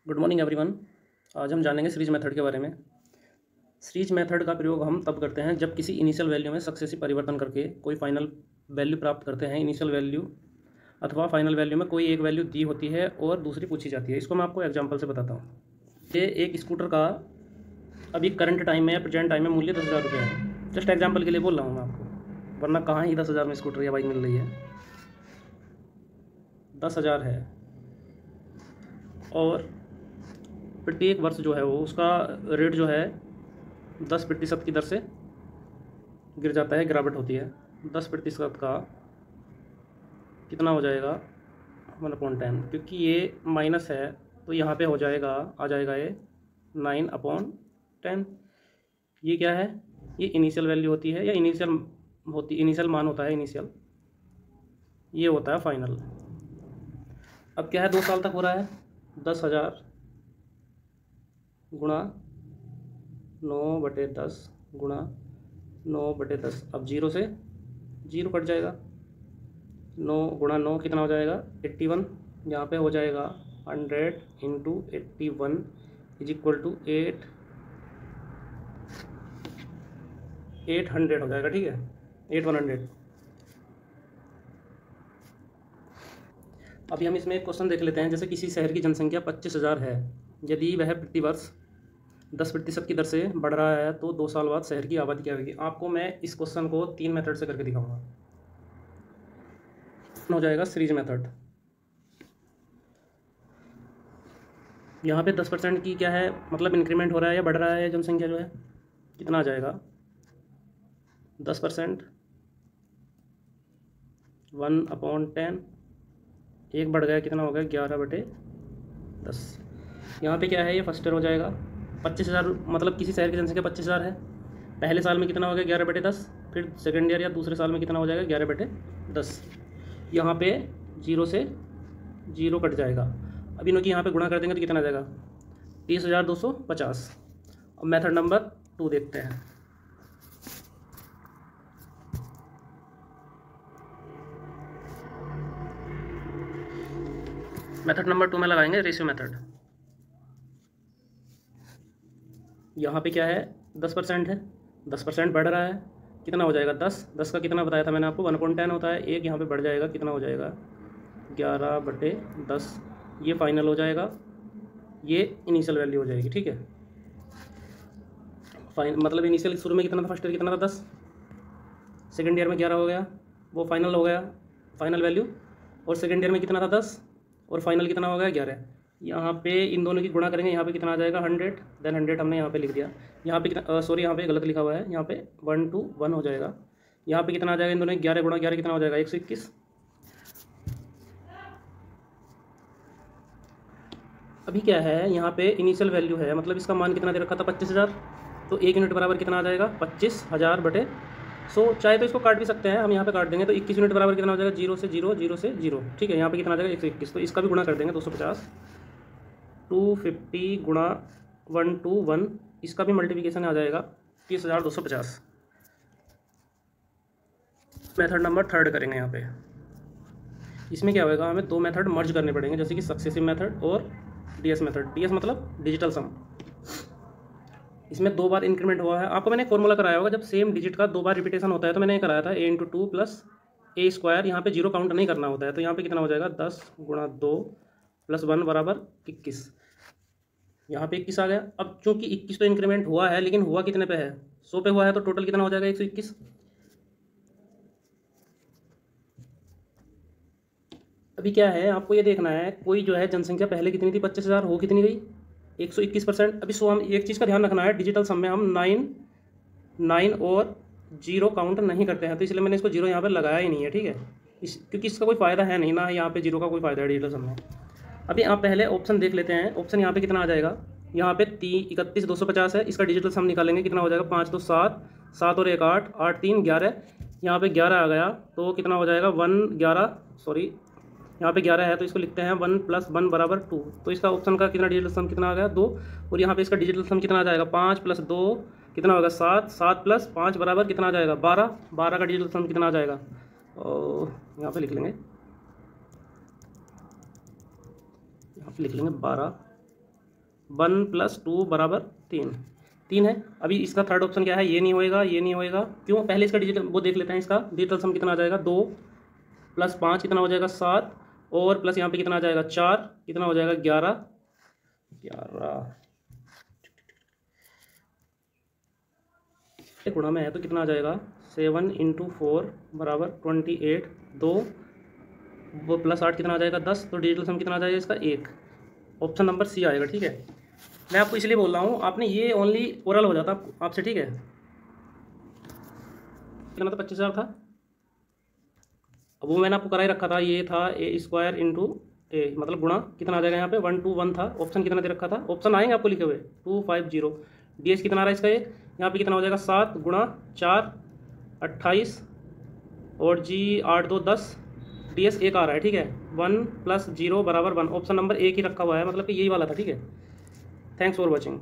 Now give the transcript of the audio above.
Good morning everyone. आज हम जानेंगे सीरीज मेथड के बारे में। सीरीज मेथड का प्रयोग हम तब करते हैं जब किसी इनिशियल वैल्यू में सक्सेसिव परिवर्तन करके कोई फाइनल वैल्यू प्राप्त करते हैं। इनिशियल वैल्यू अथवा फाइनल वैल्यू में कोई एक वैल्यू दी होती है और दूसरी पूछी जाती है। इसको मैं आपको एग्जांपल से बताता हूँ। ये एक स्कूटर का अभी करंट टाइम में या प्रेजेंट टाइम में मूल्य 10,000 रुपये है। जस्ट एग्जाम्पल के लिए बोल रहा हूँ मैं आपको, वरना कहाँ ही 10,000 में स्कूटर या बाइक मिल रही है। 10,000 है और प्रत्येक वर्ष जो है वो उसका रेट जो है 10% की दर से गिर जाता है, गिरावट होती है। 10% का कितना हो जाएगा 1/10, क्योंकि ये माइनस है तो यहाँ पे हो जाएगा, आ जाएगा ये 9/10। ये क्या है, ये इनिशियल वैल्यू होती है या इनिशियल मान होता है। इनिशियल ये होता है फाइनल। अब क्या है, 2 साल तक हो रहा है। 10,000 गुणा 9/10 गुणा 9/10। अब 0 से 0 कट जाएगा। 9 गुणा 9 कितना हो जाएगा 81। यहाँ पे हो जाएगा 100 इंटू 81 इज इक्वल टू 800 हो जाएगा। ठीक है, 8100। अभी हम इसमें एक क्वेश्चन देख लेते हैं। जैसे किसी शहर की जनसंख्या 25,000 है, यदि वह प्रतिवर्ष 10% की दर से बढ़ रहा है तो 2 साल बाद शहर की आबादी क्या होगी। आपको मैं इस क्वेश्चन को 3 मेथड से करके दिखाऊंगा। हो जाएगा सीरीज मेथड। यहाँ पे 10% की क्या है, मतलब इंक्रीमेंट हो रहा है या बढ़ रहा है जनसंख्या जो है, कितना आ जाएगा 10%, 1/10। एक बढ़ गया, कितना हो गया 11/10। यहाँ पे क्या है, ये फर्स्ट ईयर हो जाएगा। 25,000 मतलब किसी शहर की जनसंख्या 25,000 है। पहले साल में कितना हो गया 11/10। फिर सेकेंड ईयर या दूसरे साल में कितना हो जाएगा 11/10। यहाँ पे 0 से 0 कट जाएगा। अब इनों की यहाँ पे गुणा कर देंगे तो कितना आ जाएगा 30,250। अब मेथड नंबर 2 देखते हैं। मेथड नंबर 2 में लगाएंगे रेशियो मेथड। यहाँ पे क्या है 10% है, 10% बढ़ रहा है, कितना हो जाएगा 10 का कितना बताया था मैंने आपको 1/10 होता है। एक यहाँ पे बढ़ जाएगा, कितना हो जाएगा 11/10। ये फाइनल हो जाएगा, ये इनिशियल वैल्यू हो जाएगी। ठीक है, मतलब इनिशियल शुरू में कितना था, फर्स्ट ईयर कितना था 10, सेकेंड ईयर में 11 हो गया, वो फाइनल हो गया फाइनल वैल्यू। और सेकेंड ईयर में कितना था 10 और फाइनल कितना हो गया 11। यहाँ पे इन दोनों की गुणा करेंगे, यहाँ पे कितना आ जाएगा 100, देन 100 हमने यहाँ पे लिख दिया। यहाँ पे कितना, सॉरी यहाँ पे गलत लिखा हुआ है, यहाँ पे 1 to 1 हो जाएगा। यहाँ पे कितना आ जाएगा, इन दोनों 11 गुणा 11 कितना हो जाएगा 121। अभी क्या है, यहाँ पे इनिशियल वैल्यू है, मतलब इसका मान कितना दे रखा था 25,000, तो 1 यूनिट बराबर कितना आ जाएगा 25,000/100। चाहे तो इसको काट भी सकते हैं, हम यहाँ पे काट देंगे तो 21 यूनिट बराबर कितना हो जाएगा 0 से 0 0 से 0। ठीक है, यहाँ पे कितना आ जाएगा 121, तो इसका भी गुणा कर देंगे 250। 250 गुणा 1 to 1, इसका भी मल्टीप्लिकेशन आ जाएगा 30,250। मेथड नंबर 3 करेंगे। यहाँ पे इसमें क्या होगा, हमें 2 मेथड मर्ज करने पड़ेंगे, जैसे कि सक्सेसिव मेथड और डीएस मेथड। डीएस मतलब डिजिटल सम। इसमें 2 बार इंक्रीमेंट हुआ है। आपको मैंने फॉर्मूला कराया होगा, जब सेम डिजिट का 2 बार रिपीटेशन होता है तो मैंने ये कराया था a×2 + a²। यहाँ पे 0 काउंट नहीं करना होता है, तो यहाँ पे कितना हो जाएगा 10 गुणा 2 + 1 बराबर 21। यहाँ पे 21 आ गया। अब चूंकि 21 तो इंक्रीमेंट हुआ है, लेकिन हुआ कितने पे है 100 पे हुआ है, तो टोटल कितना हो जाएगा 121। अभी क्या है, आपको ये देखना है, कोई जो है जनसंख्या पहले कितनी थी 25,000, हो कितनी गई 121%। अभी सो हम एक चीज़ का ध्यान रखना है, डिजिटल सम में हम 9 और 0 काउंट नहीं करते हैं, तो इसलिए मैंने इसको 0 यहाँ पे लगाया ही नहीं है। ठीक है, क्योंकि इसका कोई फ़ायदा है नहीं ना, यहाँ पे 0 का कोई फ़ायदा है डिजिटल सम में। अभी आप पहले ऑप्शन देख लेते हैं। ऑप्शन यहाँ पे कितना आ जाएगा, यहाँ पे 31,250 है, इसका डिजिटल सम निकालेंगे, कितना हो जाएगा 5 2 7, 7 और 1 8, 8 3 11। यहाँ पे 11 आ गया तो कितना हो जाएगा यहाँ पे 11 है, तो इसको लिखते हैं 1 + 1 बराबर 2। तो इसका ऑप्शन का कितना डिजिटल सम कितना आ गया 2। और यहाँ पे इसका डिजिटल सम कितना आ जाएगा 5 + 2 कितना होगा 7, 7 + 5 बराबर कितना आ जाएगा 12, 12 का डिजिटल सम कितना आ जाएगा, और यहाँ पे लिख लेंगे 12 1 + 2 = 3, 3 है। अभी इसका थर्ड ऑप्शन क्या है, ये नहीं होएगा, ये नहीं होएगा, क्यों? पहले इसका डिजिटल वो देख लेते हैं, इसका डिजिटल सम कितना आ जाएगा, 2 + 5 कितना हो जाएगा, 7, और प्लस यहाँ पे कितना आ जाएगा, 4, कितना हो जाएगा, 11, 11 गुणा में है तो कितना आ जाएगा, 7 × 4 = 28, 2 वो +8 कितना आ जाएगा, 10, तो डिजिटल सम कितना आ जाएगा इसका, 1। ऑप्शन नंबर सी आएगा, ठीक है। मैं आपको इसलिए बोल रहा हूँ, आपने ये ओनली ओरल हो जाता आपसे, ठीक है। कितना था, 25,000 था। अब वो मैंने आपको करा ही रखा था, ये था a² × a, मतलब गुणा कितना आ जाएगा यहाँ पे, 1 2 1 था। ऑप्शन कितना दे रखा था, ऑप्शन आएंगे आपको लिखे हुए 250। ds कितना आ रहा है इसका, यहाँ पे कितना हो जाएगा, 7 × 4 28, और g 8 2 10, ds 1 आ रहा है, ठीक है। 1 + 0 = 1, ऑप्शन नंबर 1 ही रखा हुआ है, मतलब कि यही वाला था, ठीक है। Thanks for watching.